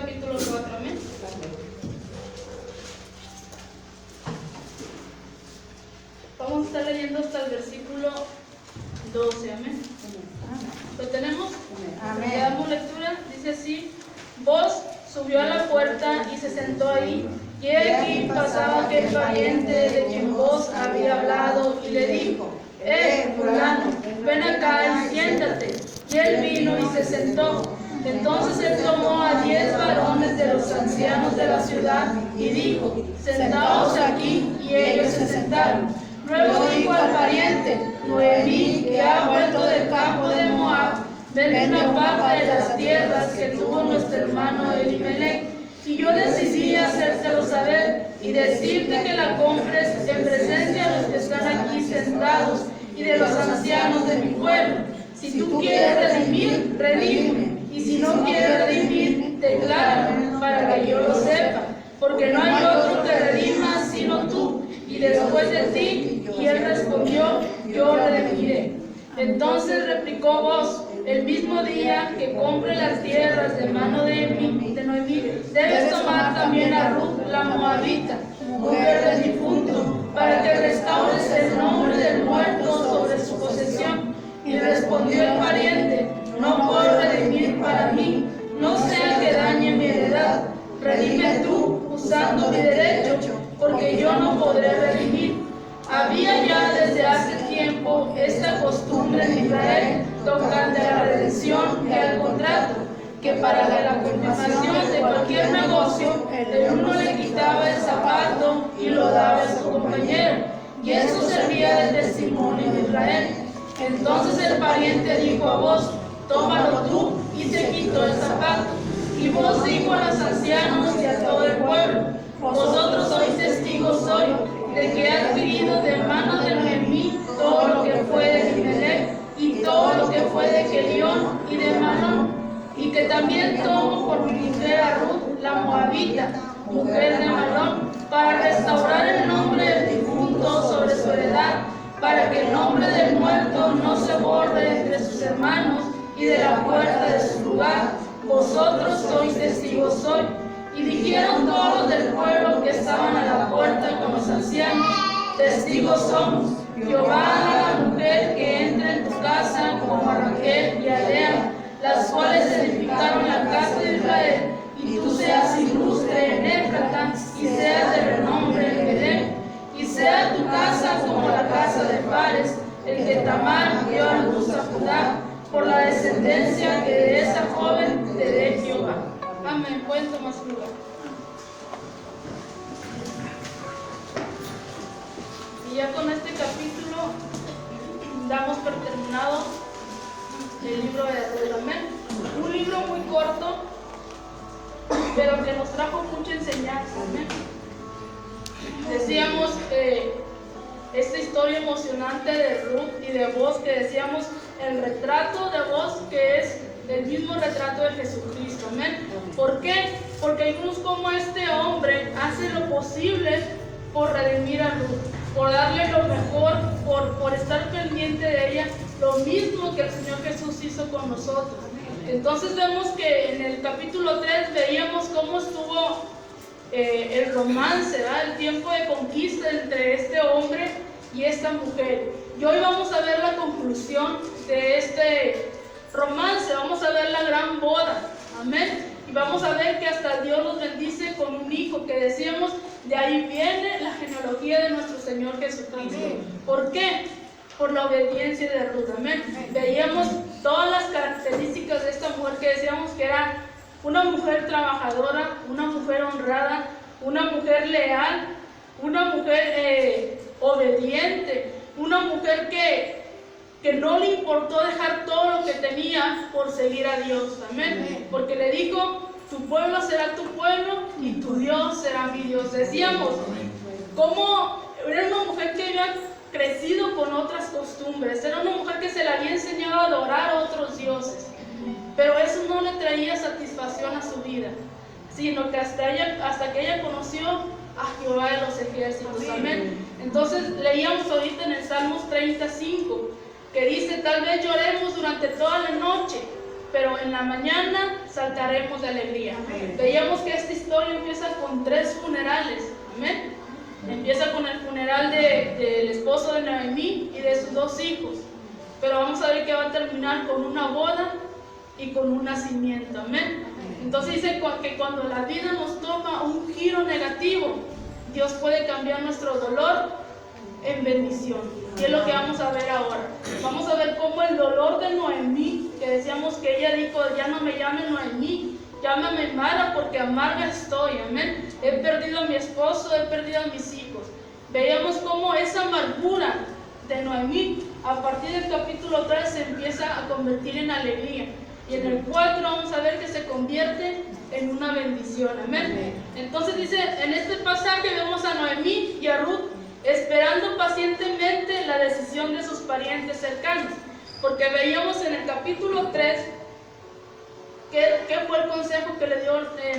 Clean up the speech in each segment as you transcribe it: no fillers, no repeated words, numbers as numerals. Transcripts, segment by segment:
capítulo 4, amén. Vamos a estar leyendo hasta el versículo 12, amén. ¿Lo tenemos? Amén. Le damos lectura, dice así: Vos subió a la puerta y se sentó ahí, y he aquí pasaba aquel pariente de quien vos había hablado, y le dijo: fulano, ven acá y siéntate. Y él vino y se sentó. Entonces él tomó a 10 varones de los ancianos de la ciudad y dijo: sentaos aquí, y ellos se sentaron. Luego dijo al pariente: Noemí, que ha vuelto del campo de Moab, vende una parte de las tierras que tuvo nuestro hermano Elimelech, y yo decidí hacértelo saber y decirte que la compres en presencia de los que están aquí sentados y de los ancianos de mi pueblo. Si tú quieres redimir, redime, y si no quieres redimir, declárame para que yo lo sepa, porque no hay otro que redima sino tú, y después de ti. Y él respondió: yo redimiré. Entonces replicó vos: el mismo día que compre las tierras de mano de Noemí, debes tomar también a Ruth la moabita, mujer del difunto, para que restaures el nombre del muerto sobre su posesión. Y respondió el pariente: no puedo redimir para mí, no sea que dañe mi heredad. Redime tú, usando mi derecho, porque yo no podré redimir. Había ya desde hace tiempo esta costumbre en Israel tocante a la redención y al contrato, que para la confirmación de cualquier negocio, el uno le quitaba el zapato y lo daba a su compañero, y eso servía de testimonio en Israel. Entonces el pariente dijo a vos: tómalo tú, y se quitó el zapato. Y vos dijo a los ancianos y a todo el pueblo: vosotros sois testigos hoy de que he adquirido de mano de Noemí todo lo que fue de Elimelech y todo lo que fue de Kelión y de Malón, y que también tomo por mi mujer a Ruth la moabita, mujer de Malón, para restaurar el nombre del difunto sobre su heredad, para que el nombre del muerto no se borre entre sus hermanos y de la puerta de su lugar. Vosotros sois testigos hoy. Y dijeron todos los del pueblo que estaban a la puerta con los ancianos: testigos somos. Jehová haga a la mujer que entre en tu casa como a Raquel y a Lea, las cuales edificaron la casa de Israel, y tú seas ilustre en Éfrata y seas de renombre en Belén, y sea tu casa como la casa de Fares, el que Tamar dio a luz a Judá, por la descendencia que de esa joven te dé Jehová. Amén. Pueden tomar su lugar. Y ya con este capítulo damos por terminado el libro de Ruth. Amén. Un libro muy corto, pero que nos trajo mucha enseñanza. Amén. Decíamos esta historia emocionante de Ruth y de Boaz, que decíamos el retrato de Boaz, que es el mismo retrato de Jesucristo. Amén. ¿Por qué? Porque vimos cómo este hombre hace lo posible por redimir a Ruth, por darle lo mejor, por estar pendiente de ella, lo mismo que el Señor Jesús hizo con nosotros. Entonces vemos que en el capítulo 3 veíamos cómo estuvo el romance, ¿verdad? El tiempo de conquista entre este hombre y esta mujer. Y hoy vamos a ver la conclusión de este romance, vamos a ver la gran boda. Amén. Y vamos a ver que hasta Dios los bendice con un hijo, que decíamos, de ahí viene la genealogía de nuestro Señor Jesucristo. ¿Por qué? Por la obediencia de Ruth. Amén. Veíamos todas las características de esta mujer, que decíamos que era una mujer trabajadora, una mujer honrada, una mujer leal, una mujer obediente, una mujer que no le importó dejar todo lo que tenía por seguir a Dios. Amén. Porque le dijo: tu pueblo será tu pueblo y tu Dios será mi Dios. Decíamos cómo era una mujer que había crecido con otras costumbres, era una mujer que se le había enseñado a adorar a otros dioses, pero eso no le traía satisfacción a su vida, sino que hasta que ella conoció a Jehová de los ejércitos. Amén. Entonces leíamos ahorita en el Salmos 35, que dice: tal vez lloremos durante toda la noche, pero en la mañana saltaremos de alegría. Veíamos que esta historia empieza con 3 funerales. Amén. Empieza con el funeral del esposo de Noemí y de sus 2 hijos. Pero vamos a ver que va a terminar con una boda y con un nacimiento. Amén. Entonces dice que cuando la vida nos toma un giro negativo, Dios puede cambiar nuestro dolor en bendición. Y es lo que vamos a ver ahora. Vamos a ver cómo el dolor de Noemí, que decíamos que ella dijo, ya no me llame Noemí, llámame Mara, porque amarga estoy. Amén. He perdido a mi esposo, he perdido a mis hijos. Veíamos cómo esa amargura de Noemí, a partir del capítulo 3, se empieza a convertir en alegría. Y en el 4 vamos a ver que se convierte en una bendición. Amén. Entonces dice, en este pasaje vemos a Noemí y a Ruth esperando pacientemente la decisión de sus parientes cercanos. Porque veíamos en el capítulo 3 qué fue el consejo que le dio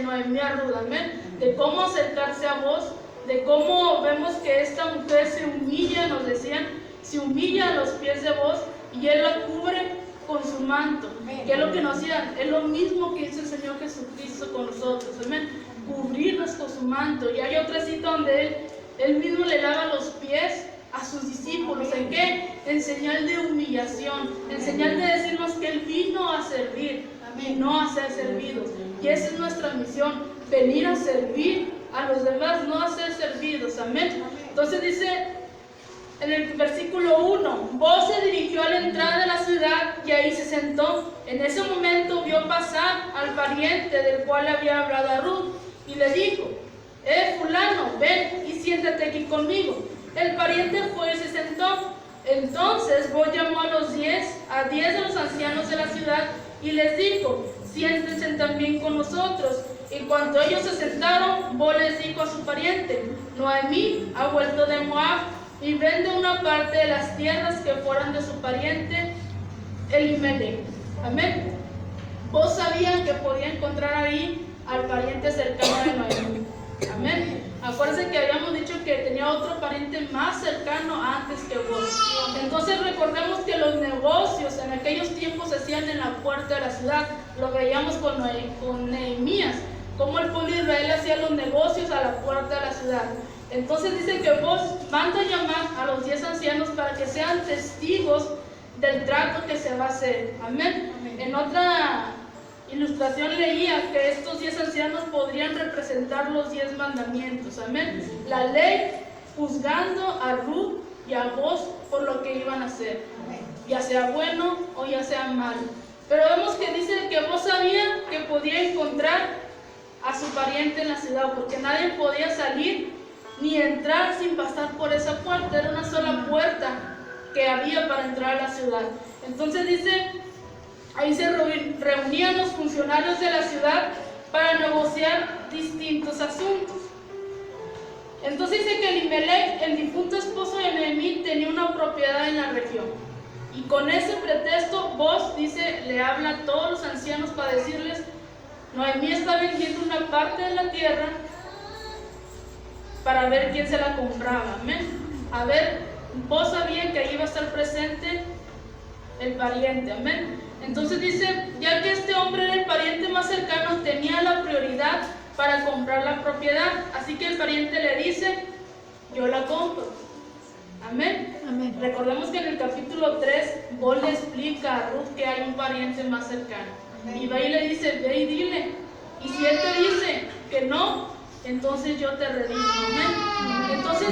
Noemí a Ruth. Amén. De cómo acercarse a vos, de cómo vemos que esta mujer se humilla, nos decían, se humilla a los pies de vos y él la cubre con su manto. Que es lo que nos hacían, es lo mismo que hizo el Señor Jesucristo con nosotros. Amén. Cubrirnos con su manto. Y hay otra cita donde él mismo le lava los pies a sus discípulos. ¿En qué? En señal de humillación, en señal de decirnos que él vino a servir y no a ser servidos. Y esa es nuestra misión, venir a servir a los demás, no a ser servidos. Amén. Entonces dice en el versículo 1, Boaz se dirigió a la entrada de la ciudad y ahí se sentó. En ese momento vio pasar al pariente del cual había hablado a Ruth y le dijo, fulano, ven y siéntate aquí conmigo. El pariente fue y se sentó. Entonces Boaz llamó a 10 de los ancianos de la ciudad y les dijo, siéntense también con nosotros. Y cuando ellos se sentaron, Boaz les dijo a su pariente, Noemí ha vuelto de Moab y vende una parte de las tierras que fueran de su pariente Elimelech. Amén. Vos sabían que podía encontrar ahí al pariente cercano de Noemí. Amén. Acuérdense que habíamos dicho que tenía otro pariente más cercano antes que vos. Entonces recordemos que los negocios en aquellos tiempos se hacían en la puerta de la ciudad. Lo veíamos con Nehemías, cómo el pueblo de Israel hacía los negocios a la puerta de la ciudad. Entonces dice que vos manda a llamar a los 10 ancianos para que sean testigos del trato que se va a hacer. Amén. En otra ilustración leía que estos 10 ancianos podrían representar los 10 mandamientos. Amén. La ley juzgando a Ruth y a vos por lo que iban a hacer, ya sea bueno o ya sea malo. Pero vemos que dice que vos sabía que podía encontrar a su pariente en la ciudad, porque nadie podía salir ni entrar sin pasar por esa puerta. Era una sola puerta que había para entrar a la ciudad. Entonces dice, ahí se reunían los funcionarios de la ciudad para negociar distintos asuntos. Entonces dice que Elimelech, el difunto esposo de Noemí, tenía una propiedad en la región. Y con ese pretexto, Boaz, dice, le habla a todos los ancianos para decirles, Noemí está vendiendo una parte de la tierra para ver quién se la compraba. Amén. A ver, vos sabían que ahí iba a estar presente el pariente. Amén. Entonces dice, ya que este hombre era el pariente más cercano, tenía la prioridad para comprar la propiedad. Así que el pariente le dice, yo la compro. Amén. Amén. Recordemos que en el capítulo 3, Boaz le explica a Ruth que hay un pariente más cercano. Amén. Y va y le dice, ve y dile. Y si él te dice que no, entonces yo te redimo. Amén. Entonces,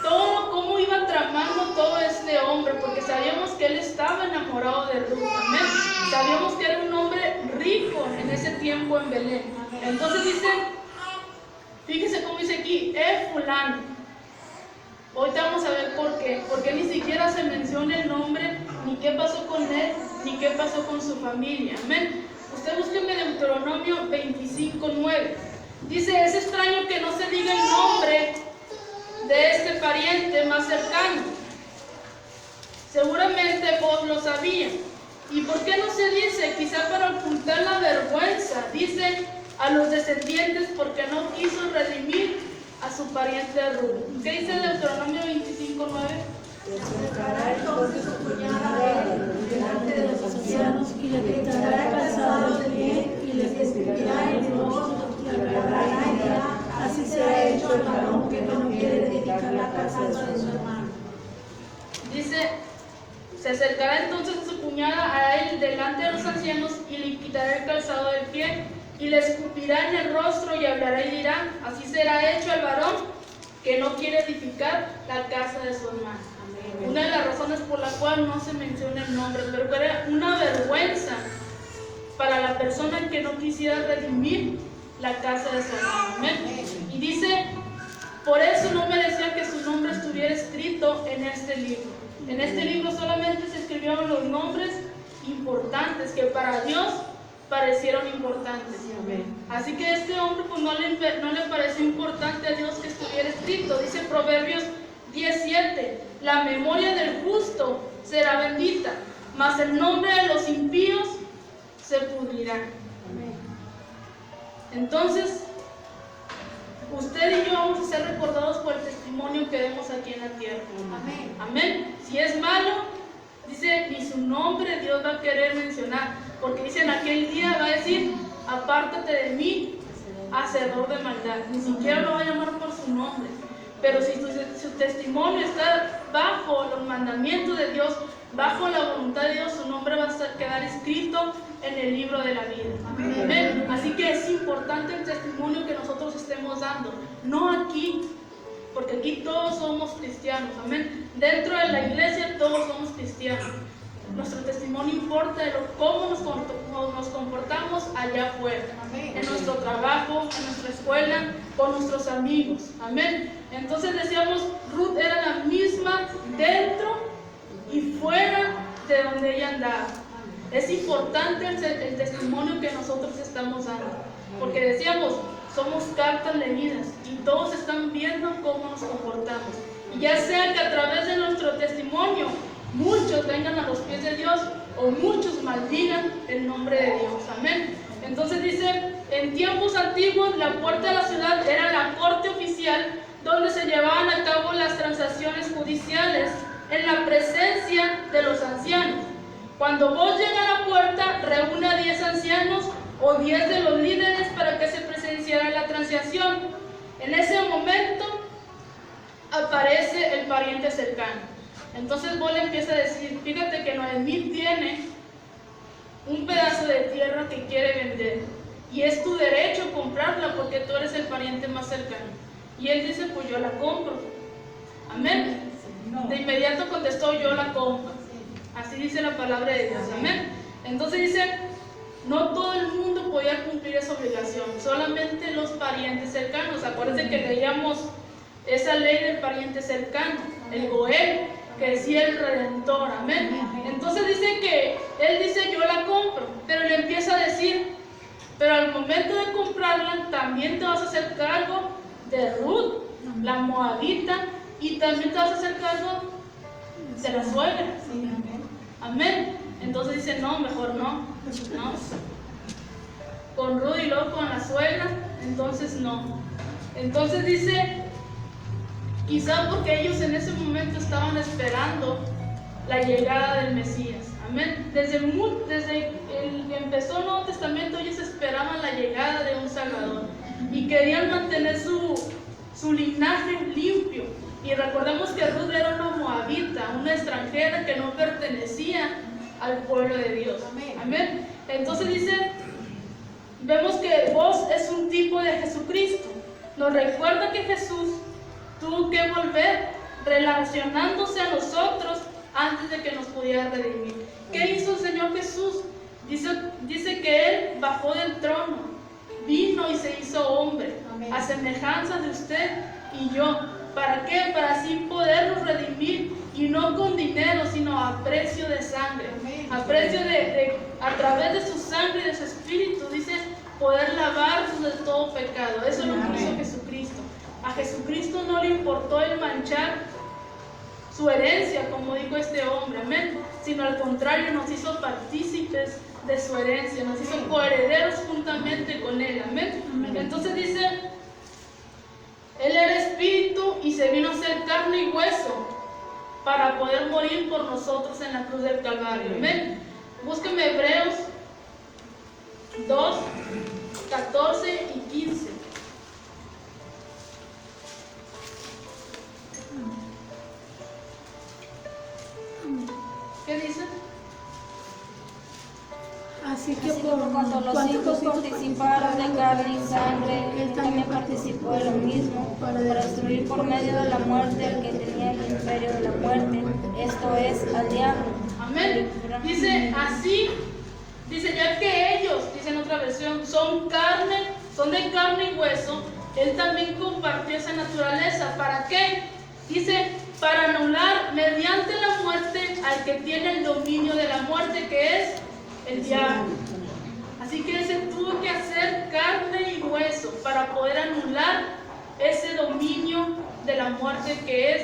todo cómo iba tramando todo este hombre, porque sabíamos que él estaba enamorado de Ruth. Amén. Sabíamos que era un hombre rico en ese tiempo en Belén. Entonces dice, fíjese cómo dice aquí, fulano. Ahorita vamos a ver por qué. Porque ni siquiera se menciona el nombre, ni qué pasó con él, ni qué pasó con su familia. Amén. Usted búsqueme Deuteronomio 25:9. Dice, es extraño que no se diga el nombre de este pariente más cercano. Seguramente vos lo sabías. ¿Y por qué no se dice? Quizá para ocultar la vergüenza. Dice a los descendientes porque no quiso redimir a su pariente Ruth. ¿Qué dice Deuteronomio 25:9? Acercará entonces su cuñada a él delante de los ancianos y le quitará el calzado de bien y les escupirá en el rostro y hablará y dirá, así será hecho el varón que no quiere edificar la casa de su hermano. Dice, se acercará entonces su cuñada a él delante de los ancianos y le quitará el calzado del pie y le escupirá en el rostro y hablará y dirá, así será hecho el varón que no quiere edificar la casa de su hermano. Una de las razones por la cual no se menciona el nombre, pero era una vergüenza para la persona que no quisiera redimir la casa de su hermano. Amén. Y dice, por eso no merecía que su nombre estuviera escrito en este libro. En este libro solamente se escribieron los nombres importantes que para Dios parecieron importantes. Así que este hombre pues no le pareció importante a Dios que estuviera escrito. Dice Proverbios 17, la memoria del justo será bendita, mas el nombre de los impíos se pudrirá. Entonces, usted y yo vamos a ser recordados por el testimonio que demos aquí en la tierra. Amén. Amén. Si es malo, dice, ni su nombre Dios va a querer mencionar, porque dice en aquel día va a decir, apártate de mí, hacedor de maldad. Ni siquiera lo va a llamar por su nombre. Pero si su testimonio está bajo los mandamientos de Dios, bajo la voluntad de Dios, su nombre va a quedar escrito en el libro de la vida. Amén. Amén. Así que es importante el testimonio que nosotros estemos dando. No aquí, porque aquí todos somos cristianos. Amén. Dentro de la iglesia todos somos cristianos. Nuestro testimonio importa de cómo nos comportamos allá afuera. Amén. En nuestro trabajo, en nuestra escuela, con nuestros amigos. Amén. Entonces decíamos, Ruth era la misma dentro y fuera de donde ella andaba. Es importante el testimonio que nosotros estamos dando, porque decíamos, somos cartas leídas y todos están viendo cómo nos comportamos. Y ya sea que a través de nuestro testimonio muchos vengan a los pies de Dios o muchos maldigan el nombre de Dios. Amén. Entonces dice, en tiempos antiguos la puerta de la ciudad era la corte oficial donde se llevaban a cabo las transacciones judiciales en la presencia de los ancianos. Cuando vos llegas a la puerta, reúne a 10 ancianos o 10 de los líderes para que se presenciara la transacción. En ese momento aparece el pariente cercano. Entonces vos le empiezas a decir, fíjate que Noemí tiene un pedazo de tierra que quiere vender y es tu derecho comprarla porque tú eres el pariente más cercano. Y él dice, pues yo la compro. Amén. De inmediato contestó, yo la compro. Así dice la palabra de Dios. Amén. Entonces dice, no todo el mundo podía cumplir esa obligación, solamente los parientes cercanos. Acuérdense que leíamos esa ley del pariente cercano, el Goel, que decía el Redentor. Amén. Entonces dice que él dice, yo la compro, pero le empieza a decir, pero al momento de comprarla también te vas a hacer cargo de Ruth, la moabita, y también te vas a hacer cargo de la suegra. Amén. Entonces dice, no, mejor no. Con Ruth y luego con la suegra, entonces no. Entonces dice, quizá porque ellos en ese momento estaban esperando la llegada del Mesías. Amén. Desde el que empezó el Nuevo Testamento, ellos esperaban la llegada de un Salvador y querían mantener su linaje limpio. Y recordemos que Ruth era una moabita, una extranjera que no pertenecía al pueblo de Dios. Amén. Entonces dice, vemos que vos es un tipo de Jesucristo. Nos recuerda que Jesús tuvo que volver relacionándose a nosotros antes de que nos pudiera redimir. ¿Qué hizo el Señor Jesús? Dice que Él bajó del trono, vino y se hizo hombre. Amén. A semejanza de usted y yo. ¿Para qué? Para así podernos redimir, y no con dinero, sino a precio de sangre. Amén. A precio a través de su sangre y de su espíritu, dice, poder lavarnos de todo pecado. Eso es lo que hizo Jesucristo. A Jesucristo no le importó el manchar su herencia, como dijo este hombre, amén, sino al contrario, nos hizo partícipes de su herencia, nos hizo coherederos juntamente con él, amén. Entonces dice, él era espíritu y se vino a ser carne y hueso para poder morir por nosotros en la cruz del Calvario, amén. Búsquenme Hebreos 2, 14 y 15. ¿Qué dice? Así que Así como cuando los hijos participaron de carne y sangre, él también participó de lo mismo, para destruir por medio de la muerte al que tenía el imperio de la muerte, esto es, al diablo. Amén. Dice así, dice, ya que ellos, dice en otra versión, son de carne y hueso, él también compartió esa naturaleza. ¿Para qué? Dice, para anular mediante la muerte al que tiene el dominio de la muerte, que es el diablo. Así que se tuvo que hacer carne y hueso para poder anular ese dominio de la muerte que es,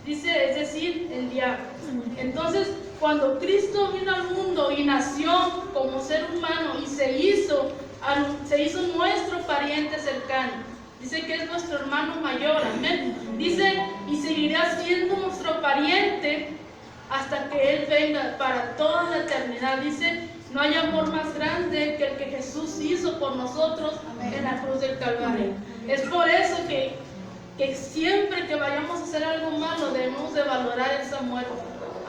dice, es decir, el diablo. Entonces, cuando Cristo vino al mundo y nació como ser humano y se hizo nuestro pariente cercano, dice que es nuestro hermano mayor, amén. Dice, y seguirá siendo nuestro pariente hasta que Él venga para toda la eternidad. Dice, no hay amor más grande que el que Jesús hizo por nosotros en la cruz del Calvario. Es por eso que siempre que vayamos a hacer algo malo debemos de valorar esa muerte.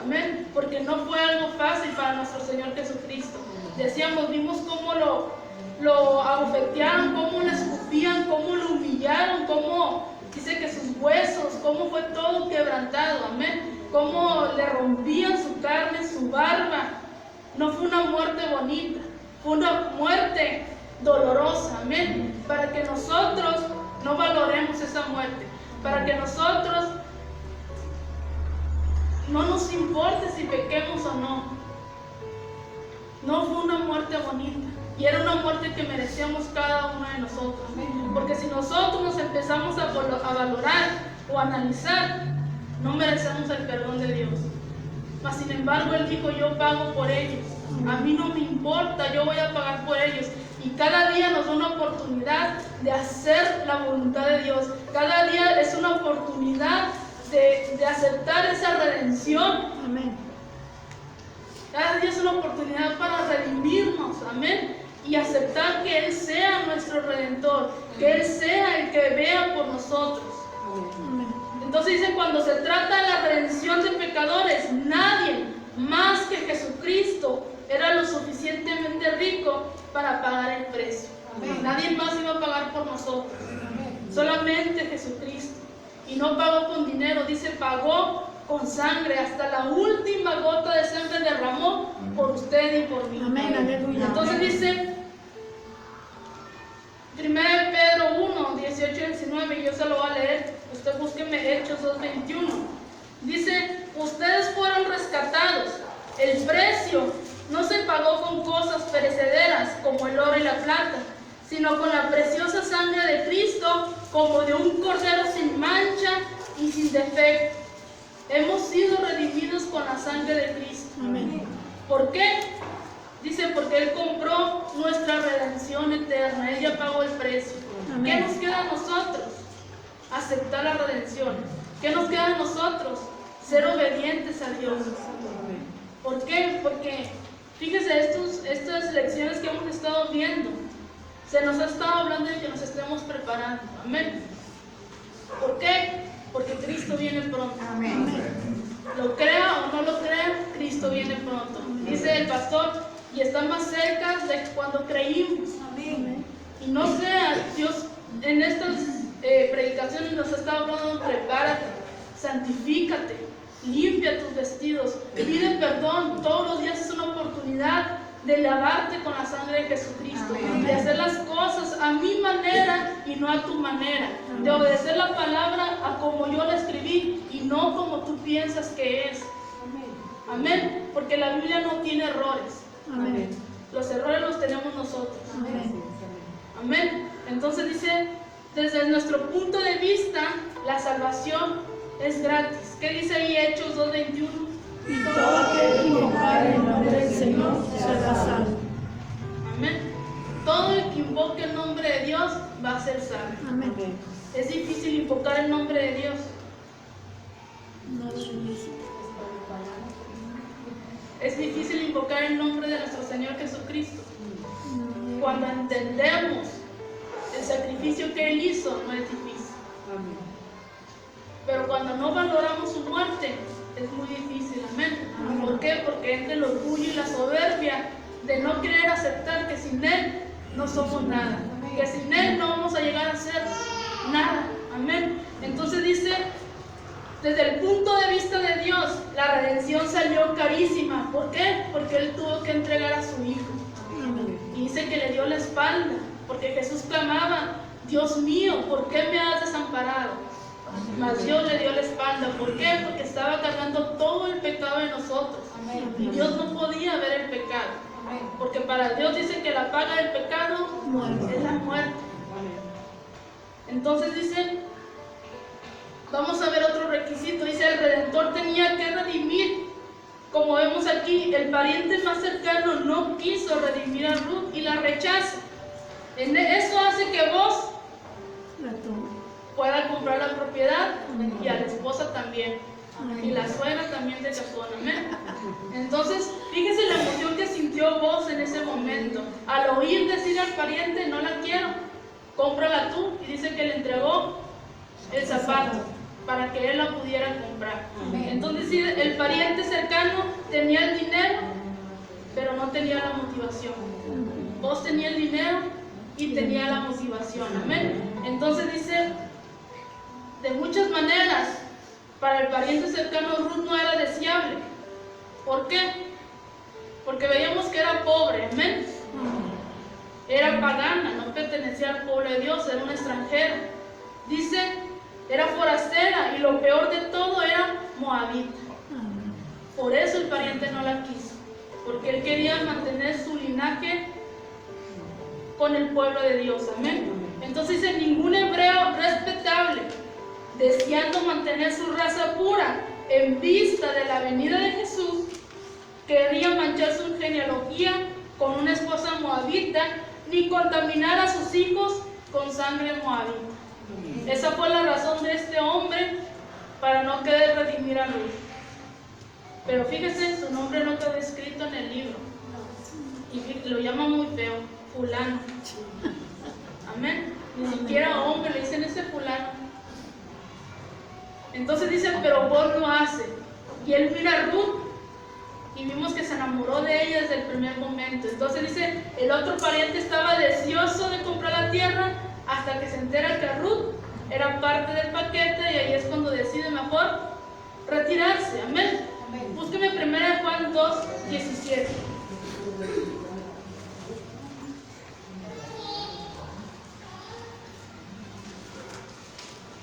Amén. Porque no fue algo fácil para nuestro Señor Jesucristo. Vimos cómo lo abofetearon, cómo le escupían, cómo lo humillaron, cómo dice que sus huesos, cómo fue todo quebrantado. Amén. Cómo le rompían su carne, su barba. No fue una muerte bonita, fue una muerte dolorosa, amén. Para que nosotros no valoremos esa muerte, para que nosotros no nos importe si pequemos o no. No fue una muerte bonita, y era una muerte que merecíamos cada uno de nosotros. Porque si nosotros nos empezamos a valorar o a analizar, no merecemos el perdón de Dios. Mas sin embargo, Él dijo, yo pago por ellos. A mí no me importa, yo voy a pagar por ellos. Y cada día nos da una oportunidad de hacer la voluntad de Dios. Cada día es una oportunidad de aceptar esa redención. Amén. Cada día es una oportunidad para redimirnos. Amén. Y aceptar que Él sea nuestro Redentor. Que Él sea el que vea por nosotros. Amén. Entonces dice, cuando se trata de la redención de pecadores, nadie más que Jesucristo era lo suficientemente rico para pagar el precio. Amén. Nadie más iba a pagar por nosotros. Amén. Solamente Jesucristo. Y no pagó con dinero, dice, pagó con sangre. Hasta la última gota de sangre derramó por usted y por mí. Amén. Aleluya. Entonces dice 1 Pedro 1, 18 y 19, y yo se lo voy a leer. Usted búsqueme Hechos 2, 21. Dice, ustedes fueron rescatados. El precio no se pagó con cosas perecederas como el oro y la plata, sino con la preciosa sangre de Cristo, como de un cordero sin mancha y sin defecto. Hemos sido redimidos con la sangre de Cristo. Amén. ¿Por qué? Dice, porque Él compró nuestra redención eterna. Él ya pagó el precio. Amén. ¿Qué nos queda a nosotros? Aceptar la redención. ¿Qué nos queda a nosotros? Ser obedientes a Dios. ¿Por qué? Porque, fíjese, estas lecciones que hemos estado viendo, se nos ha estado hablando de que nos estemos preparando. Amén. ¿Por qué? Porque Cristo viene pronto. Amén. Lo crea o no lo crea, Cristo viene pronto. Dice el pastor, y está más cerca de cuando creímos. Amén. Y no sea, Dios en estas predicaciones nos ha estado hablando, prepárate, santifícate, limpia tus vestidos, pide perdón. Todos los días es una oportunidad de lavarte con la sangre de Jesucristo. Amén. De hacer las cosas a mi manera y no a tu manera. Amén. De obedecer la palabra a como yo la escribí y no como tú piensas que es. Amén. Porque la Biblia no tiene errores. Amén. Los errores los tenemos nosotros. Amén. Amén. Entonces dice, desde nuestro punto de vista, la salvación es gratis. ¿Qué dice ahí Hechos 2:21? Y todo aquel que invocare el nombre del Señor será salvo. Amén. Todo el que invoque el nombre de Dios va a ser salvo. Amén. Es difícil invocar el nombre de Dios. No es difícil. Es difícil invocar el nombre de nuestro Señor Jesucristo. No cuando entendemos el sacrificio que Él hizo, no es difícil. Pero cuando no valoramos su muerte, es muy difícil. Amén. ¿Por qué? Porque entra el orgullo y la soberbia de no querer aceptar que sin Él no somos nada, que sin Él no vamos a llegar a ser nada. Amén. Entonces dice, desde el punto de vista de Dios, la redención salió carísima. ¿Por qué? Porque Él tuvo que entregar a su Hijo. Y dice que le dio la espalda, porque Jesús clamaba, Dios mío, ¿por qué me has desamparado? Mas Dios le dio la espalda. ¿Por qué? Porque estaba cargando todo el pecado de nosotros. Y Dios no podía ver el pecado. Porque para Dios dice que la paga del pecado es la muerte. Entonces dice, vamos a ver otro requisito. Dice, el Redentor tenía que redimir. Como vemos aquí, el pariente más cercano no quiso redimir a Ruth y la rechaza. Eso hace que vos pueda comprar la propiedad y a la esposa también. Y la suegra también de cajón. Amén. Entonces, fíjese la emoción que sintió vos en ese momento. Al oír decir al pariente, no la quiero, cómprala tú. Y dice que le entregó el zapato para que él la pudiera comprar. Entonces, sí, el pariente cercano tenía el dinero, pero no tenía la motivación. Vos tenía el dinero y tenía la motivación. Amén. Entonces dice, de muchas maneras, para el pariente cercano Ruth no era deseable. ¿Por qué? Porque veíamos que era pobre. Amén. Era pagana, no pertenecía al pueblo de Dios, era una extranjera. Dice, era forastera y lo peor de todo era moabita. Por eso el pariente no la quiso, porque él quería mantener su linaje con el pueblo de Dios. Amén. Entonces dice, ningún hebreo respetable, deseando mantener su raza pura en vista de la venida de Jesús, quería manchar su genealogía con una esposa moabita, ni contaminar a sus hijos con sangre moabita. Esa fue la razón de este hombre para no querer redimir a Ruth. Pero fíjese, su nombre no quedó escrito en el libro. Y lo llama muy feo, fulano. Amén. Ni siquiera hombre, le dicen ese fulano. Entonces dice, pero vos lo haces. Y él mira a Ruth y vimos que se enamoró de ella desde el primer momento. Entonces dice, el otro pariente estaba deseoso de comprar la tierra hasta que se entera que Ruth era parte del paquete, y ahí es cuando decide mejor retirarse. Amén. Búsqueme 1 Juan 2:17.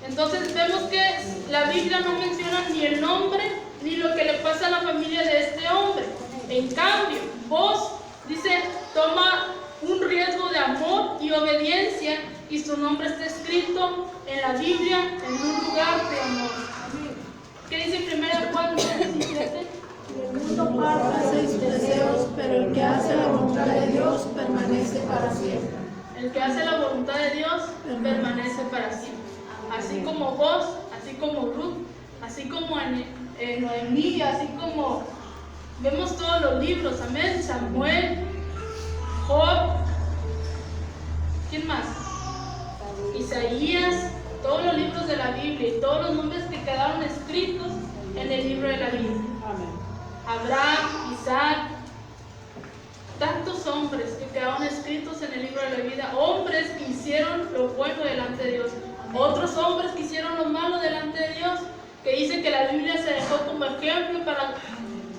Entonces vemos que la Biblia no menciona ni el nombre ni lo que le pasa a la familia de este hombre. En cambio, vos, dice, toma un riesgo de amor y obediencia, y su nombre está escrito en la Biblia en un lugar de amor. ¿Qué dice 1 Juan 2:17? El mundo pasa sus deseos, pero el que hace la voluntad de Dios permanece para siempre. El que hace la voluntad de Dios permanece para siempre. Así como vos, así como Ruth, así como Noemí, así como vemos todos los libros. Amén. Samuel, Job, ¿quién más? Isaías, todos los libros de la Biblia y todos los nombres que quedaron escritos en el libro de la Biblia. Abraham, Isaac, tantos hombres que quedaron escritos en el libro de la vida, hombres que hicieron lo bueno delante de Dios, otros hombres que hicieron lo malo delante de Dios, que dice que la Biblia se dejó como ejemplo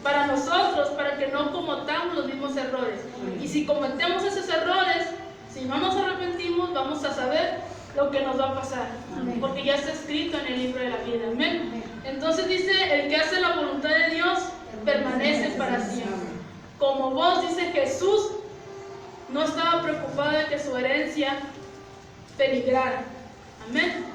para nosotros, para que no cometamos los mismos errores. Y si cometemos esos errores, si no nos arrepentimos, vamos a saber lo que nos va a pasar, porque ya está escrito en el libro de la vida. Amén. Entonces dice, el que hace la voluntad de Dios permanece para siempre. Como vos, dice, Jesús no estaba preocupado de que su herencia peligrara. Amén.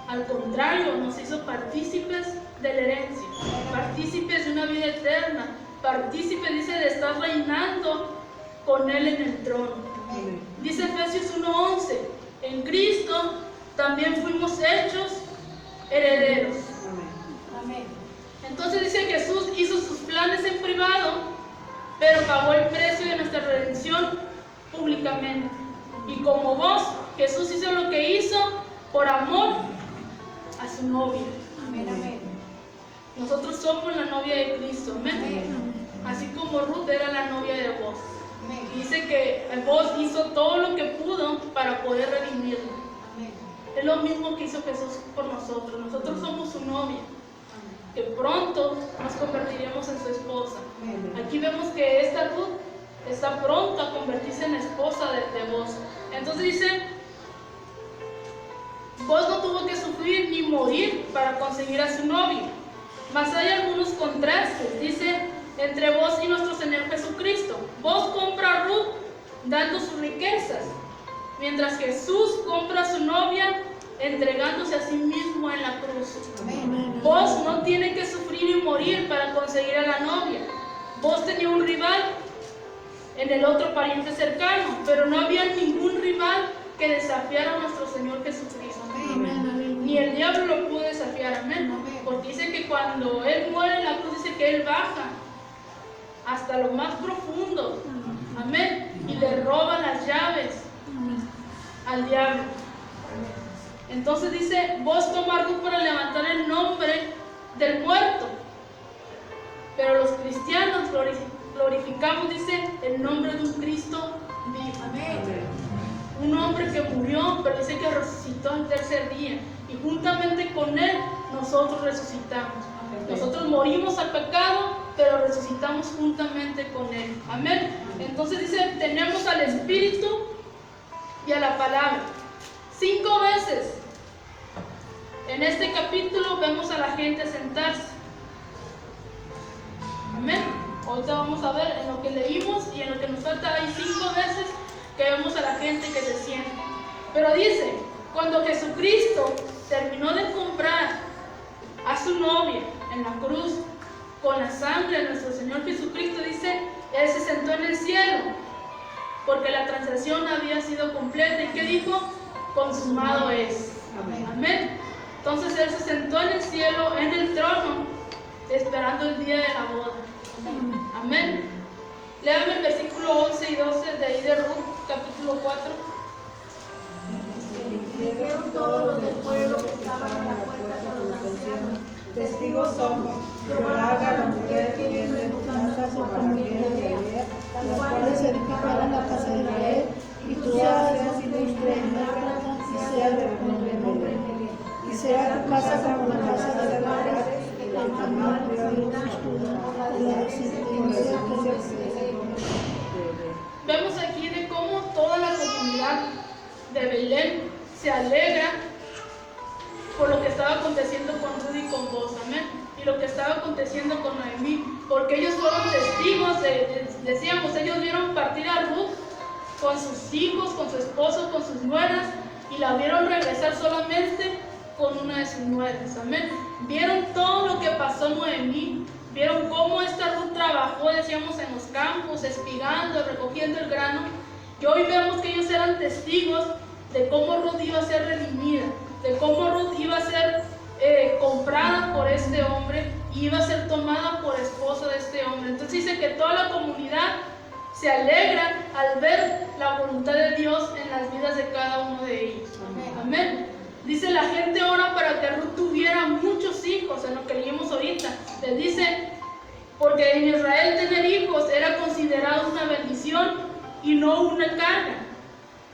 Al contrario, nos hizo partícipes de la herencia, partícipes de una vida eterna, partícipes, dice, de estar reinando con Él en el trono. Dice Efesios 1:11, en Cristo también fuimos hechos herederos. Entonces dice, Jesús hizo sus planes en privado, pero pagó el precio de nuestra redención públicamente. Y como vos, Jesús hizo lo que hizo por amor a su novia. Amén, amén. Nosotros somos la novia de Cristo, amén. Así como Ruth era la novia de vos. Dice que vos hizo todo lo que pudo para poder redimirla. Es lo mismo que hizo Jesús por nosotros. Nosotros somos su novia, que pronto nos convertiremos en su esposa. Aquí vemos que esta Ruth está pronta a convertirse en esposa de vos. Entonces dice, vos no tuvo que sufrir ni morir para conseguir a su novio. Mas hay algunos contrastes, dice, entre vos y nuestro Señor Jesucristo. Vos compra a Ruth dando sus riquezas, mientras Jesús compra a su novia entregándose a sí mismo en la cruz. Vos no tiene que sufrir y morir para conseguir a la novia. Vos tenías un rival en el otro pariente cercano, pero no había ningún rival que desafiara a nuestro Señor Jesucristo. Ni el diablo lo pudo desafiar, amén. Porque dice que cuando Él muere en la cruz, dice que Él baja hasta lo más profundo, amén, y le roba las llaves al diablo. Entonces dice, vos tomar Ruth para levantar el nombre del muerto, pero los cristianos glorificamos, dice, el nombre de un Cristo vivo. Amén. Un hombre que murió, pero dice que resucitó al tercer día, y juntamente con Él nosotros resucitamos. Nosotros morimos al pecado, pero resucitamos juntamente con Él. Amén. Entonces dice, tenemos al Espíritu y a la palabra. 5 veces en este capítulo vemos a la gente sentarse. Amén. Ahorita vamos a ver en lo que leímos y en lo que nos falta. Hay 5 veces que vemos a la gente que se sienta. Pero dice, cuando Jesucristo terminó de comprar a su novia en la cruz con la sangre de nuestro Señor Jesucristo, dice, Él se sentó en el cielo, porque la transacción había sido completa. ¿Y qué dijo? Consumado es. Amén. Amén. Entonces Él se sentó en el cielo, en el trono, esperando el día de la boda. Amén. Léame el versículo 11 y 12 de ahí de Ruth, capítulo 4. Dijeron todos los del pueblo que estaban a la puerta con los ancianos: testigos somos, Jehová haga la mujer que viene en tu casa su familia de Galilea, las cuales edificaron la casa de Israel, y tú seas ilustre en la plata, y sea de nombre, y sea tu casa como la casa de los padres, el camar de la resistencia que se. Vemos aquí de cómo toda la comunidad de Belén se alegra por lo que estaba aconteciendo con Ruth y con vos, amén, y lo que estaba aconteciendo con Noemí, porque ellos fueron testigos, decíamos, ellos vieron partir a Ruth con sus hijos, con su esposo, con sus nueras, y la vieron regresar solamente con una de sus nueras, amén. Vieron todo lo que pasó Noemí, vieron cómo esta Ruth trabajó, decíamos, en los campos, espigando, recogiendo el grano, y hoy vemos que ellos eran testigos de cómo Ruth iba a ser redimida, de cómo Ruth iba a ser comprada por este hombre y iba a ser tomada por esposa de este hombre. Entonces dice que toda la comunidad se alegra al ver la voluntad de Dios en las vidas de cada uno de ellos. Amén. Amén. Dice, la gente ora para que Ruth tuviera muchos hijos, en lo que leímos ahorita. Les dice, porque en Israel tener hijos era considerado una bendición y no una carga.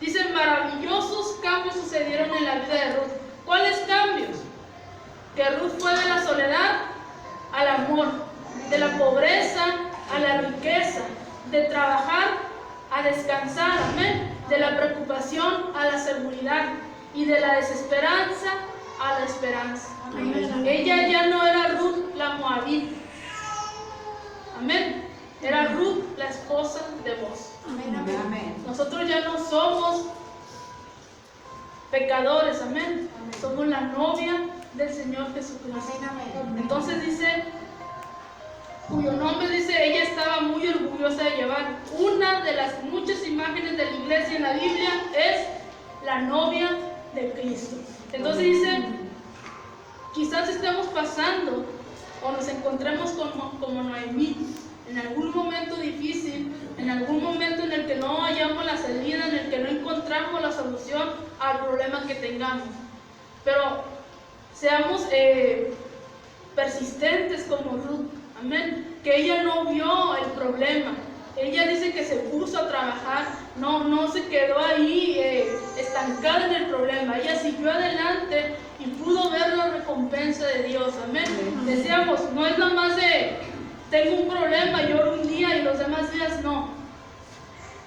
Dice, maravillosos cambios sucedieron en la vida de Ruth. ¿Cuáles cambios? Que Ruth fue de la soledad al amor, de la pobreza a la riqueza, de trabajar a descansar, amén, de la preocupación a la seguridad y de la desesperanza a la esperanza. Amén. Ella ya no era Ruth la moabita, amén, era Ruth la esposa de vos. Amén, amén. Nosotros ya no somos pecadores, amén. Somos la novia del Señor Jesucristo. Entonces dice, cuyo nombre, dice, ella estaba muy orgullosa de llevar. Una de las muchas imágenes de la iglesia en la Biblia es la novia de Cristo. Entonces dice, quizás estemos pasando o nos encontremos como Noemí en algún momento difícil En algún momento en el que no hallamos la salida, en el que no encontramos la solución al problema que tengamos. Pero seamos persistentes como Ruth, amén. Que ella no vio el problema. Ella dice que se puso a trabajar, no se quedó ahí estancada en el problema. Ella siguió adelante y pudo ver la recompensa de Dios, amén. Decíamos, no es nada más de tengo un problema, lloro un día y los demás días no.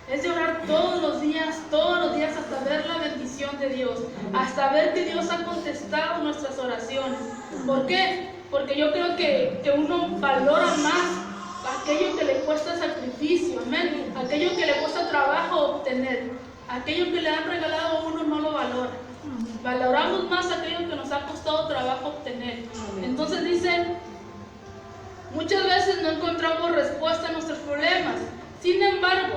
Es de orar todos los días hasta ver la bendición de Dios, hasta ver que Dios ha contestado nuestras oraciones. ¿Por qué? Porque yo creo que uno valora más aquello que le cuesta sacrificio, amén. Aquello que le cuesta trabajo obtener, aquello que le han regalado a uno no lo valora. Valoramos más aquello que nos ha costado trabajo obtener. Entonces dice, muchas veces no encontramos respuesta a nuestros problemas. Sin embargo,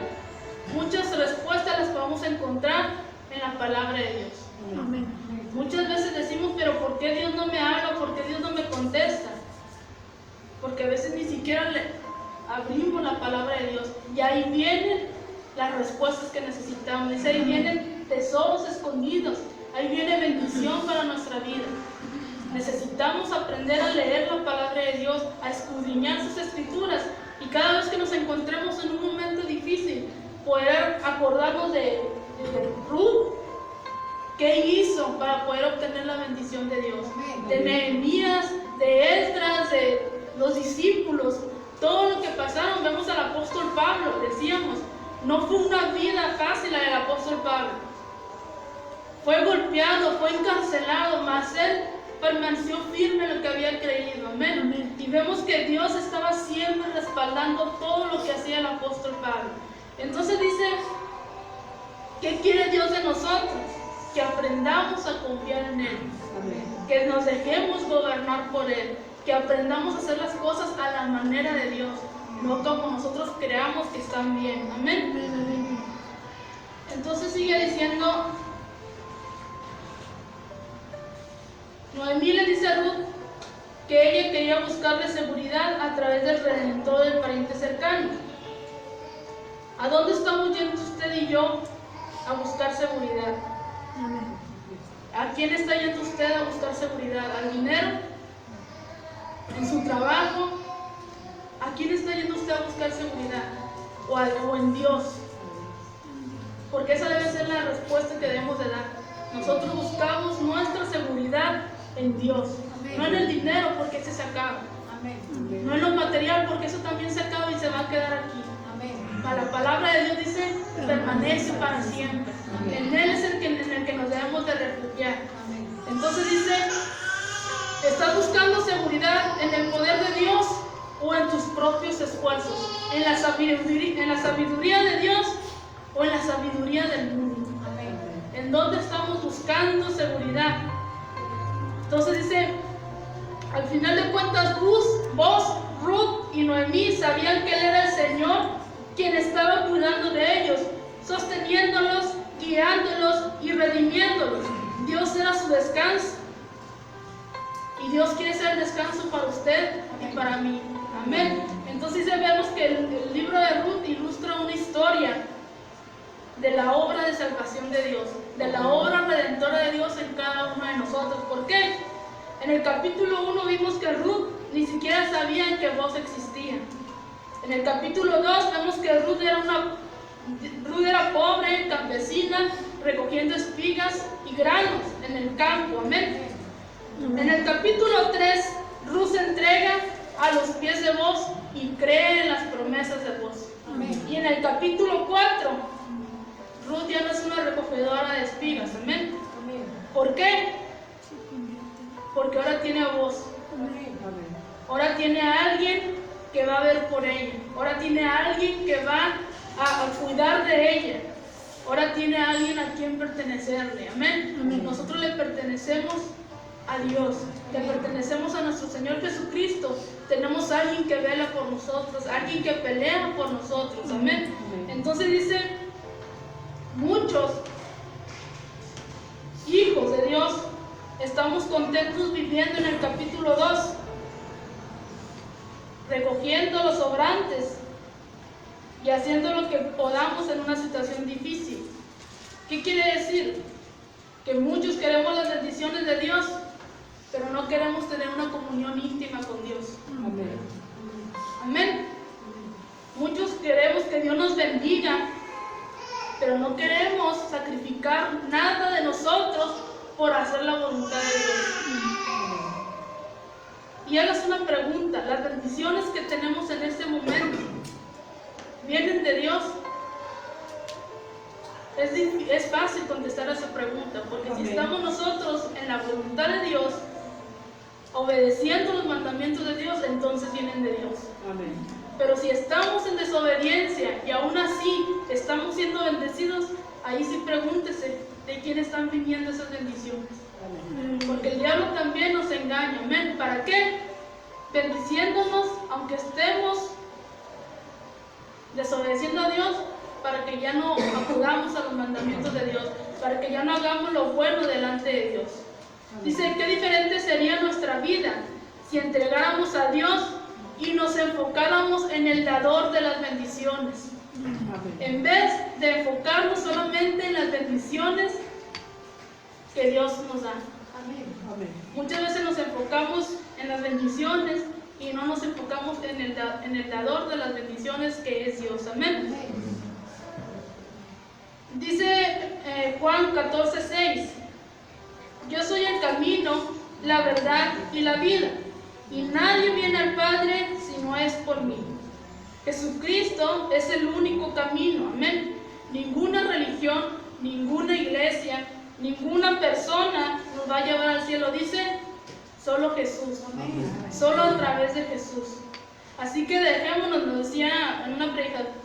muchas respuestas las podemos encontrar en la palabra de Dios. Amén. Muchas veces decimos, pero ¿por qué Dios no me habla? ¿Por qué Dios no me contesta? Porque a veces ni siquiera le abrimos la palabra de Dios y ahí vienen las respuestas que necesitamos. Dice, ahí vienen tesoros escondidos, ahí viene bendición para nuestra vida. Necesitamos aprender a leer la palabra de Dios, a escudriñar sus escrituras, y cada vez que nos encontremos en un momento difícil, poder acordarnos de Ruth, qué hizo para poder obtener la bendición de Dios, de Nehemías, de Esdras, de los discípulos, todo lo que pasaron. Vemos al apóstol Pablo, decíamos, no fue una vida fácil la del apóstol Pablo. Fue golpeado, fue encarcelado, mas él permaneció firme en lo que había creído, amén. Y vemos que Dios estaba siempre respaldando todo lo que hacía el apóstol Pablo. Entonces dice, ¿qué quiere Dios de nosotros? Que aprendamos a confiar en Él, que nos dejemos gobernar por Él, que aprendamos a hacer las cosas a la manera de Dios, no como nosotros creamos que están bien, amén. Entonces sigue diciendo, Noemí le dice a Ruth que ella quería buscarle seguridad a través del redentor del pariente cercano. ¿A dónde estamos yendo usted y yo a buscar seguridad? ¿A quién está yendo usted a buscar seguridad? ¿Al dinero? ¿En su trabajo? ¿A quién está yendo usted a buscar seguridad? ¿O en Dios? Porque esa debe ser la respuesta que debemos de dar. Nosotros buscamos nuestra seguridad en Dios, no en el dinero, porque ese se acaba. No en lo material, porque eso también se acaba y se va a quedar aquí. La palabra de Dios dice, permanece para siempre. En Él es en el que nos debemos de refugiar. Entonces dice, ¿estás buscando seguridad en el poder de Dios o en tus propios esfuerzos? ¿En la sabiduría de Dios o en la sabiduría del mundo? ¿En dónde estamos buscando seguridad? Entonces dice, al final de cuentas, vos, Ruth y Noemí sabían que Él era el Señor quien estaba cuidando de ellos, sosteniéndolos, guiándolos y redimiéndolos. Dios era su descanso. Y Dios quiere ser el descanso para usted y para mí. Amén. Entonces vemos que el libro de Ruth ilustra una historia de la obra de salvación de Dios, de la obra redentora de Dios en cada uno de nosotros. ¿Por qué? En el capítulo 1 vimos que Ruth ni siquiera sabía que Boaz existía. En el capítulo 2 vemos que Ruth era pobre, campesina, recogiendo espigas y granos en el campo. Amén. En el capítulo 3, Ruth se entrega a los pies de Boaz y cree en las promesas de Boaz. Y en el capítulo 4, Ruth ya no es una recogedora de espigas. Amén. ¿Por qué? Porque ahora tiene a Boaz. Ahora tiene a alguien que va a ver por ella. Ahora tiene a alguien que va a cuidar de ella. Ahora tiene a alguien a quien pertenecerle. Amén. Nosotros le pertenecemos a Dios, le pertenecemos a nuestro Señor Jesucristo. Tenemos a alguien que vela por nosotros, alguien que pelea por nosotros. Amén. Entonces dice, muchos hijos de Dios estamos contentos viviendo en el capítulo 2, recogiendo los sobrantes y haciendo lo que podamos en una situación difícil. ¿Qué quiere decir? Que muchos queremos las bendiciones de Dios, pero no queremos tener una comunión íntima con Dios. Amén. Amén. Muchos queremos que Dios nos bendiga, pero no queremos sacrificar nada de nosotros por hacer la voluntad de Dios. Y hagas una pregunta: ¿las bendiciones que tenemos en este momento vienen de Dios? Es fácil contestar a esa pregunta, porque si estamos nosotros en la voluntad de Dios, obedeciendo los mandamientos de Dios, entonces vienen de Dios. Amén. Pero si estamos en desobediencia y aún así estamos siendo bendecidos, ahí sí pregúntese de quién están viniendo esas bendiciones. Porque el diablo también nos engaña. Amén. ¿Para qué? Bendiciéndonos aunque estemos desobedeciendo a Dios, para que ya no acudamos a los mandamientos de Dios, para que ya no hagamos lo bueno delante de Dios. Dice, qué diferente sería nuestra vida si entregáramos a Dios y nos enfocáramos en el dador de las bendiciones, en vez de enfocarnos solamente en las bendiciones que Dios nos da. Muchas veces nos enfocamos en las bendiciones y no nos enfocamos en el dador de las bendiciones, que es Dios. Amén. Dice Juan 14:6, yo soy el camino, la verdad y la vida, y nadie viene al Padre si no es por mí. Jesucristo es el único camino. Amén. Ninguna religión, ninguna iglesia, ninguna persona nos va a llevar al cielo. Dice, solo Jesús. Amén. Solo a través de Jesús. Así que dejémonos, nos decía en una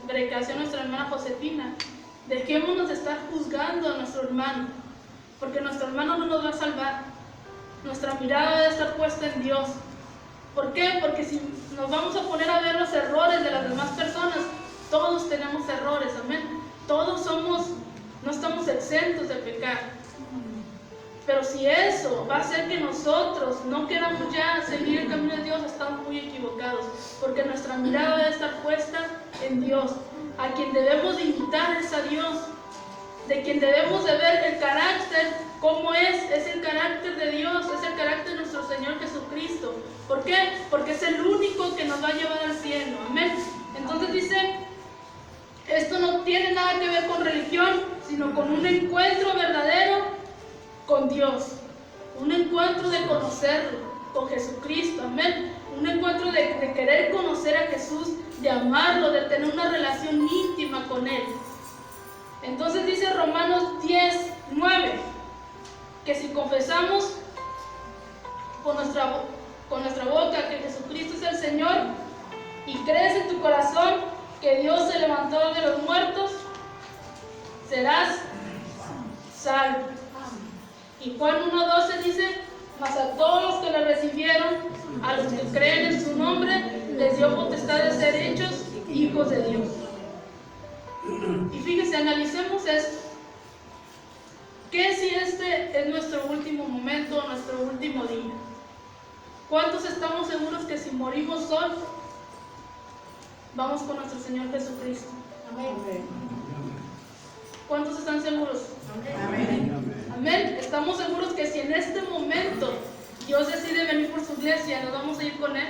predicación nuestra hermana Josefina, dejémonos de estar juzgando a nuestro hermano, porque nuestro hermano no nos va a salvar. Nuestra mirada debe estar puesta en Dios. ¿Por qué? Porque si nos vamos a poner a ver los errores de las demás personas, todos tenemos errores, amén. Todos no estamos exentos de pecar. Pero si eso va a hacer que nosotros no queramos ya seguir el camino de Dios, estamos muy equivocados, porque nuestra mirada debe estar puesta en Dios. A quien debemos de imitar es a Dios, de quien debemos de ver el carácter, cómo es el carácter de Dios, es el carácter de nuestro Señor Jesucristo. ¿Por qué? Porque es el único que nos va a llevar al cielo. Amén. Entonces dice, esto no tiene nada que ver con religión, sino con un encuentro verdadero con Dios. Un encuentro de conocerlo, con Jesucristo. Amén. Un encuentro de querer conocer a Jesús, de amarlo, de tener una relación íntima con Él. Entonces dice Romanos 10:9, que si confesamos con nuestra boca que Jesucristo es el Señor y crees en tu corazón que Dios se levantó de los muertos, serás salvo. Y Juan 1:12 dice, mas a todos los que le recibieron, a los que creen en su nombre, les dio potestad de ser hechos hijos de Dios. Y fíjese, analicemos esto. ¿Qué si este es nuestro último momento, nuestro último día? ¿Cuántos estamos seguros que si morimos hoy, vamos con nuestro Señor Jesucristo? Amén. ¿Cuántos están seguros? Amén. Amén. Estamos seguros que si en este momento Dios decide venir por su iglesia, ¿nos vamos a ir con Él?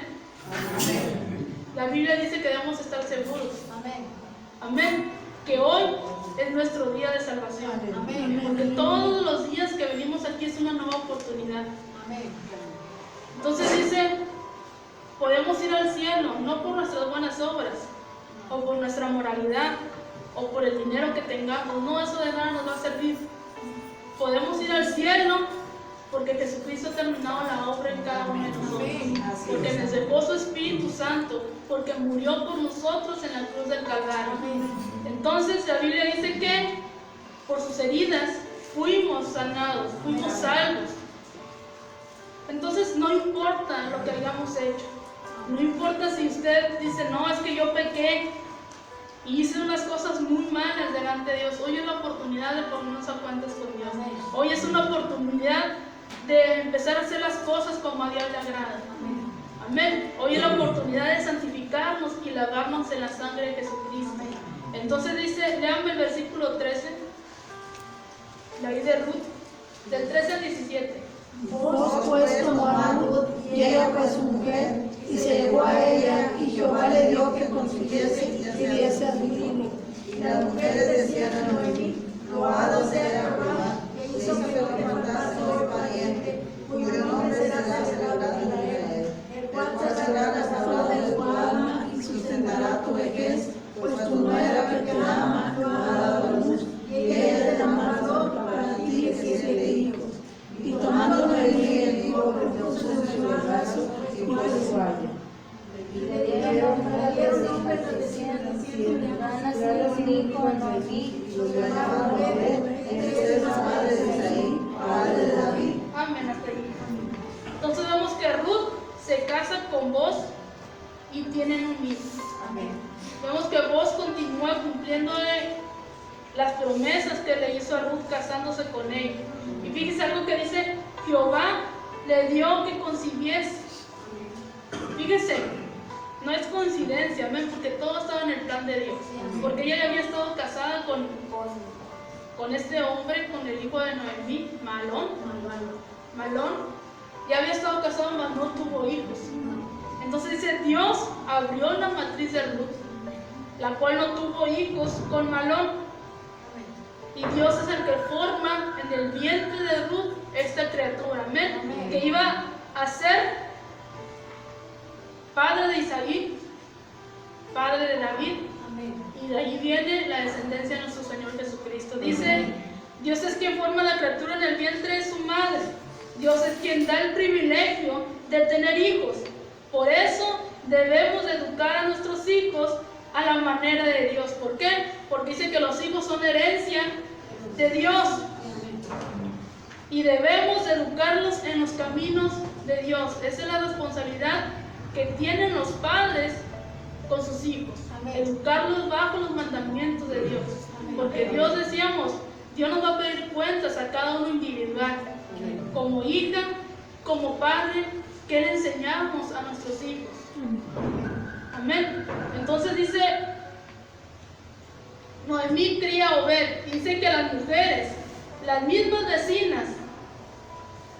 Amén. La Biblia dice que debemos estar seguros. Amén. Amén. Que hoy es nuestro día de salvación. Amén. Porque todos los días que venimos aquí es una nueva oportunidad. Amén. Entonces dice, podemos ir al cielo, no por nuestras buenas obras, o por nuestra moralidad, o por el dinero que tengamos. No, eso de nada nos va a servir. Podemos ir al cielo porque Jesucristo ha terminado la obra en cada uno de nosotros. Porque nos dejó su Espíritu Santo, porque murió por nosotros en la cruz del Calvario. Entonces la Biblia dice que por sus heridas fuimos sanados, fuimos salvos. Entonces no importa lo que hayamos hecho. No importa si usted dice, no, es que yo pequé y hice unas cosas muy malas delante de Dios. Hoy es la oportunidad de ponernos a cuentas con Dios. Hoy es una oportunidad de empezar a hacer las cosas como a Dios le agrada. Amén. Hoy es la oportunidad de santificarnos y lavarnos en la sangre de Jesucristo. Entonces dice, léame el versículo 13, de ahí de Ruth, del 13 al 17. Vos pues tomó a Ruth, y ella fue su mujer, y se llegó a ella, y Jehová le dio que concibiese y diese a su hijo. Y las mujeres decían a Noemí, loado sea Jehová, que hizo que lo levantase hoy pariente, cuyo nombre será celebrado en Israel, el cual sacará la salud de tu alma y sustentará tu vejez, pues tu nuera que te ama no ha dado a luz, y ella te demandó para ti 7 hijos. Y tomando Noemí el hijo, lo puso en su brazo y fue su valle. Y le dieron nombres que decían, diciendo, ha nacido un hijo a Noemí, Y lo llamaban Obed, este es la madre de Isaí, padre de David. Amén, hasta ahí. Entonces vemos que Ruth se casa con Boaz y tienen un hijo. Amén. Vemos que Boaz continúa cumpliéndole las promesas que le hizo a Ruth casándose con ella. Y fíjese algo que dice, Jehová le dio que concibiese. Fíjese, no es coincidencia, amén, porque todo estaba en el plan de Dios. Porque ella ya había estado casada con este hombre, con el hijo de Noemí, Malón. Ya había estado casado, mas no tuvo hijos. Entonces dice, Dios abrió la matriz de Ruth, la cual no tuvo hijos con Malón. Y Dios es el que forma en el vientre de Ruth esta criatura, amén, que iba a ser padre de Isaí, padre de David, y de ahí viene la descendencia de nuestro Señor Jesucristo. Dice, Dios es quien forma la criatura en el vientre de su madre. Dios es quien da el privilegio de tener hijos. Por eso debemos educar a nuestros hijos a la manera de Dios. ¿Por qué? Porque dice que los hijos son herencia de Dios. Y debemos educarlos en los caminos de Dios. Esa es la responsabilidad que tienen los padres con sus hijos. Educarlos bajo los mandamientos de Dios. Porque Dios, decíamos, Dios nos va a pedir cuentas a cada uno individual. Como hija, como padre, ¿qué le enseñamos a nuestros hijos? Amén. Entonces dice, Noemí cría a Obed. Dice que las mujeres, las mismas vecinas,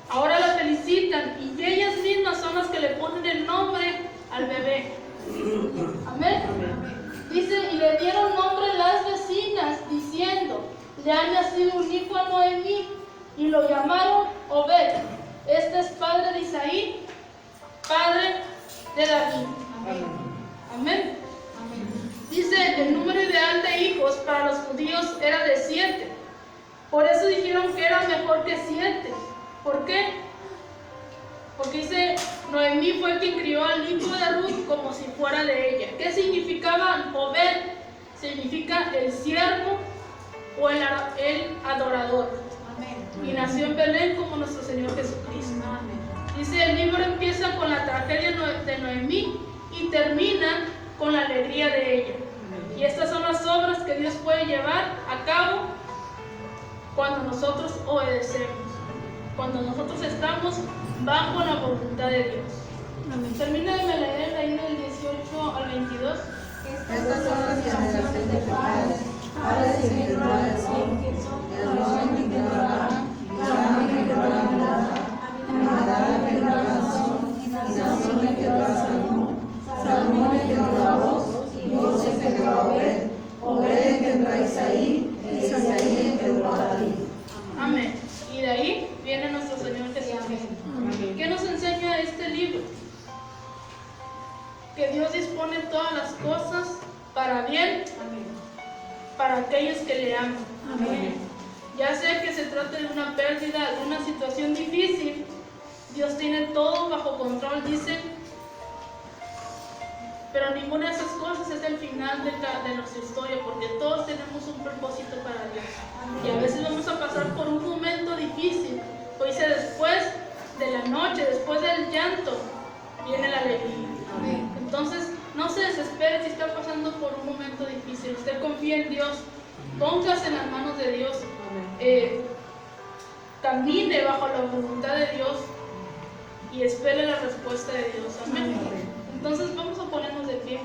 ahora la felicitan y ellas mismas son las que le ponen el nombre al bebé. Amén. Dice, y le dieron nombre las vecinas, diciendo, le ha nacido un hijo a Noemí, y lo llamaron Obed. Este es padre de Isaí, padre de David. Amén. Dice, el número ideal de hijos para los judíos era de 7. Por eso dijeron que era mejor que 7. ¿Por qué? Porque dice, Noemí fue quien crió al hijo de Ruth como si fuera de ella. ¿Qué significaba Obed? Significa el siervo o el adorador. Y nació en Belén como nuestro Señor Jesucristo. Dice, el libro empieza con la tragedia de Noemí y termina con la alegría de ella. Y estas son las obras que Dios puede llevar a cabo cuando nosotros obedecemos, cuando nosotros estamos bajo la voluntad de Dios. Termina de leer ahí del 18 al 22. Estas son las generaciones de padres de mi generación, Elón y Abraham, Abraham y Abraham, Abraham y Abraham, y Nazón y Abraham, Salmón y Abraham, y José y Abraham, Obed y Isaí, Isaí y David. Amén. Y de ahí viene nuestro Señor Jesucristo. ¿Qué nos enseña este libro? Que Dios dispone todas las cosas para bien, para aquellos que le aman. Amén. Ya sea que se trate de una pérdida, de una situación difícil, Dios tiene todo bajo control, dice. Pero ninguna de esas cosas es el final de nuestra historia, porque todos tenemos un propósito para Dios. Y a veces vamos a pasar por un momento difícil. Pues dice, después de la noche, después del llanto, viene la alegría. Entonces, no se desespere si está pasando por un momento difícil. Usted confía en Dios, póngase en las manos de Dios, camine bajo la voluntad de Dios y espere la respuesta de Dios. Amén. Entonces vamos a ponernos de pie.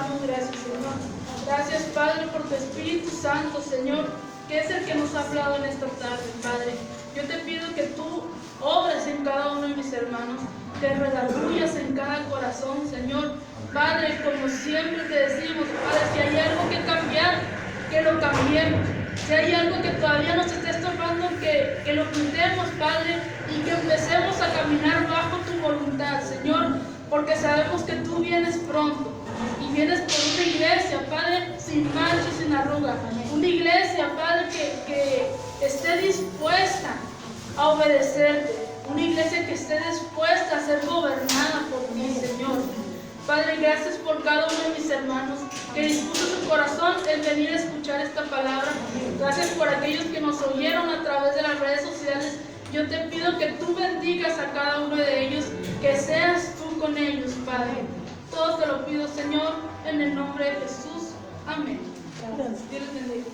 damos gracias, Señor. Gracias, Padre, por tu Espíritu Santo, Señor, que es el que nos ha hablado en esta tarde, Padre. Yo te pido que tú obres en cada uno de mis hermanos, que redargullas en cada corazón, Señor. Padre, como siempre te decimos, Padre, si hay algo que cambiar, que lo cambiemos. Si hay algo que todavía nos está estorbando, que lo quitemos, Padre, y que empecemos a caminar bajo tu voluntad, Señor, porque sabemos que tú vienes pronto y vienes por una iglesia, Padre, sin mancha y sin arruga. Una iglesia, Padre, que esté dispuesta a obedecerte. Una iglesia que esté dispuesta a ser gobernada por ti, Señor. Padre, gracias por cada uno de mis hermanos que dispuso su corazón el venir a escuchar esta palabra. Gracias por aquellos que nos oyeron a través de las redes sociales. Yo te pido que tú bendigas a cada uno de ellos, que seas tú con ellos, Padre. Todo te lo pido, Señor, en el nombre de Jesús. Amén. Dios les bendiga.